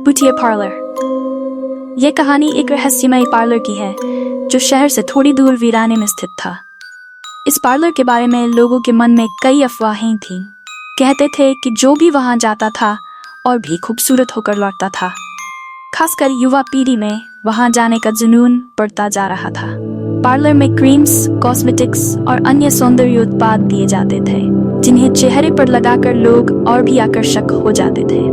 भूतिया पार्लर। यह कहानी एक रहस्यमय पार्लर की है जो शहर से थोड़ी दूर वीराने में स्थित था। इस पार्लर के बारे में लोगों के मन में कई अफवाहें थीं। कहते थे कि जो भी वहां जाता था और भी खूबसूरत होकर लौटता था। खासकर युवा पीढ़ी में वहां जाने का जुनून बढ़ता जा रहा था। पार्लर में क्रीम्स, कॉस्मेटिक्स और अन्य सौंदर्य उत्पाद दिए जाते थे जिन्हें चेहरे पर लगाकर लोग और भी आकर्षक हो जाते थे।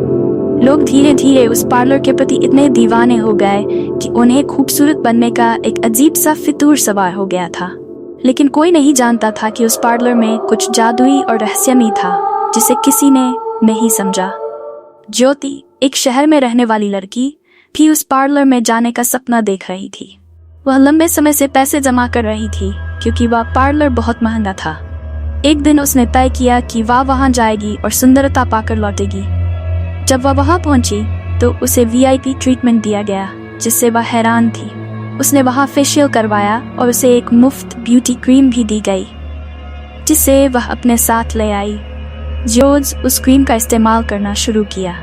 लोग धीरे धीरे उस पार्लर के प्रति इतने दीवाने हो गए कि उन्हें खूबसूरत बनने का एक अजीब सा फितूर सवार हो गया था। लेकिन कोई नहीं जानता था कि उस पार्लर में कुछ जादुई और रहस्यमय था जिसे किसी ने नहीं समझा। ज्योति, एक शहर में रहने वाली लड़की, भी उस पार्लर में जाने का सपना देख रही थी। वह लंबे समय से पैसे जमा कर रही थी क्योंकि वह पार्लर बहुत महंगा था। एक दिन उसने तय किया कि वह वहां जाएगी और सुंदरता पाकर लौटेगी। जब वह वहां पहुंची तो उसे वीआईपी ट्रीटमेंट दिया गया जिससे वह हैरान थी। उसने वहां फेशियल करवाया और उसे एक मुफ्त ब्यूटी क्रीम भी दी गई जिसे वह अपने साथ ले आई। रोज उस क्रीम का इस्तेमाल करना शुरू किया।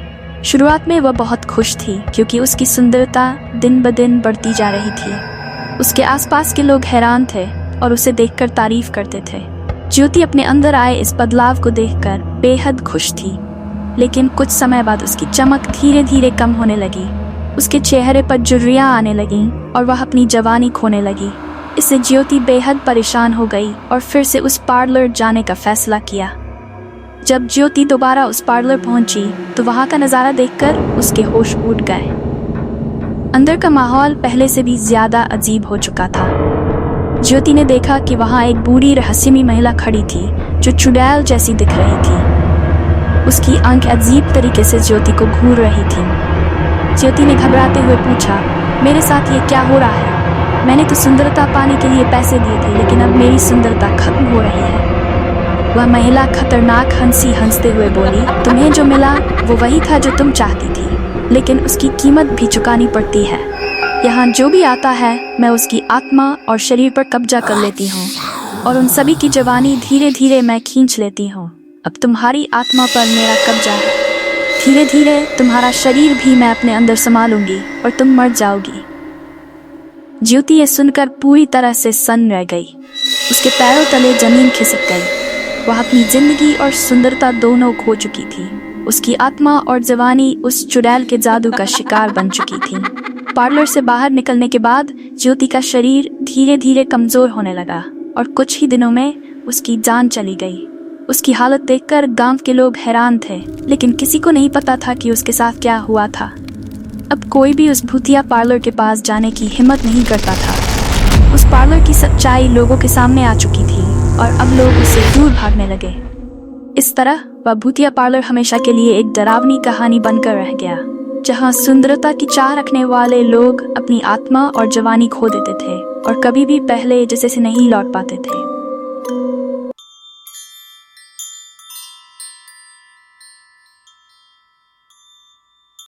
शुरुआत में वह बहुत खुश थी क्योंकि उसकी सुंदरता दिन ब दिन बढ़ती जा रही थी। उसके आसपास के लोग हैरान थे और उसे देखकर तारीफ करते थे। ज्योति अपने अंदर आए इस बदलाव को देखकर बेहद खुश थी। लेकिन कुछ समय बाद उसकी चमक धीरे धीरे कम होने लगी। उसके चेहरे पर झुर्रियां आने लगीं और वह अपनी जवानी खोने लगी। इससे ज्योति बेहद परेशान हो गई और फिर से उस पार्लर जाने का फैसला किया। जब ज्योति दोबारा उस पार्लर पहुंची तो वहां का नजारा देखकर उसके होश उड़ गए। अंदर का माहौल पहले से भी ज्यादा अजीब हो चुका था। ज्योति ने देखा कि वहां एक बूढ़ी रहस्यमयी महिला खड़ी थी जो चुड़ैल जैसी दिख रही थी। उसकी आंखें अजीब तरीके से ज्योति को घूर रही थी। ज्योति ने घबराते हुए पूछा, मेरे साथ ये क्या हो रहा है? मैंने तो सुंदरता पाने के लिए पैसे दिए थे लेकिन अब मेरी सुंदरता खत्म हो रही है। वह महिला खतरनाक हंसी हंसते हुए बोली, तुम्हें जो मिला वो वही था जो तुम चाहती थी, लेकिन उसकी कीमत भी चुकानी पड़ती है। यहाँ जो भी आता है मैं उसकी आत्मा और शरीर पर कब्जा कर लेती हूँ और उन सभी की जवानी धीरे धीरे मैं खींच लेती हूँ। अब तुम्हारी आत्मा पर मेरा कब्जा है। धीरे धीरे तुम्हारा शरीर भी मैं अपने अंदर संभालूंगी और तुम मर जाओगी। ज्योति ये सुनकर पूरी तरह से सन्न रह गई। उसके पैरों तले जमीन खिसक गई। वह अपनी जिंदगी और सुंदरता दोनों खो चुकी थी। उसकी आत्मा और जवानी उस चुड़ैल के जादू का शिकार बन चुकी थी। पार्लर से बाहर निकलने के बाद ज्योति का शरीर धीरे धीरे कमजोर होने लगा और कुछ ही दिनों में उसकी जान चली गई। उसकी हालत देखकर गांव के लोग हैरान थे, लेकिन किसी को नहीं पता था कि उसके साथ क्या हुआ था। अब कोई भी उस भूतिया पार्लर के पास जाने की हिम्मत नहीं करता था। उस पार्लर की सच्चाई लोगों के सामने आ चुकी थी और अब लोग उससे दूर भागने लगे। इस तरह वह भूतिया पार्लर हमेशा के लिए एक डरावनी कहानी बनकर रह गया, जहां सुंदरता की चाह रखने वाले लोग अपनी आत्मा और जवानी खो देते थे और कभी भी पहले जैसे से नहीं लौट पाते थे।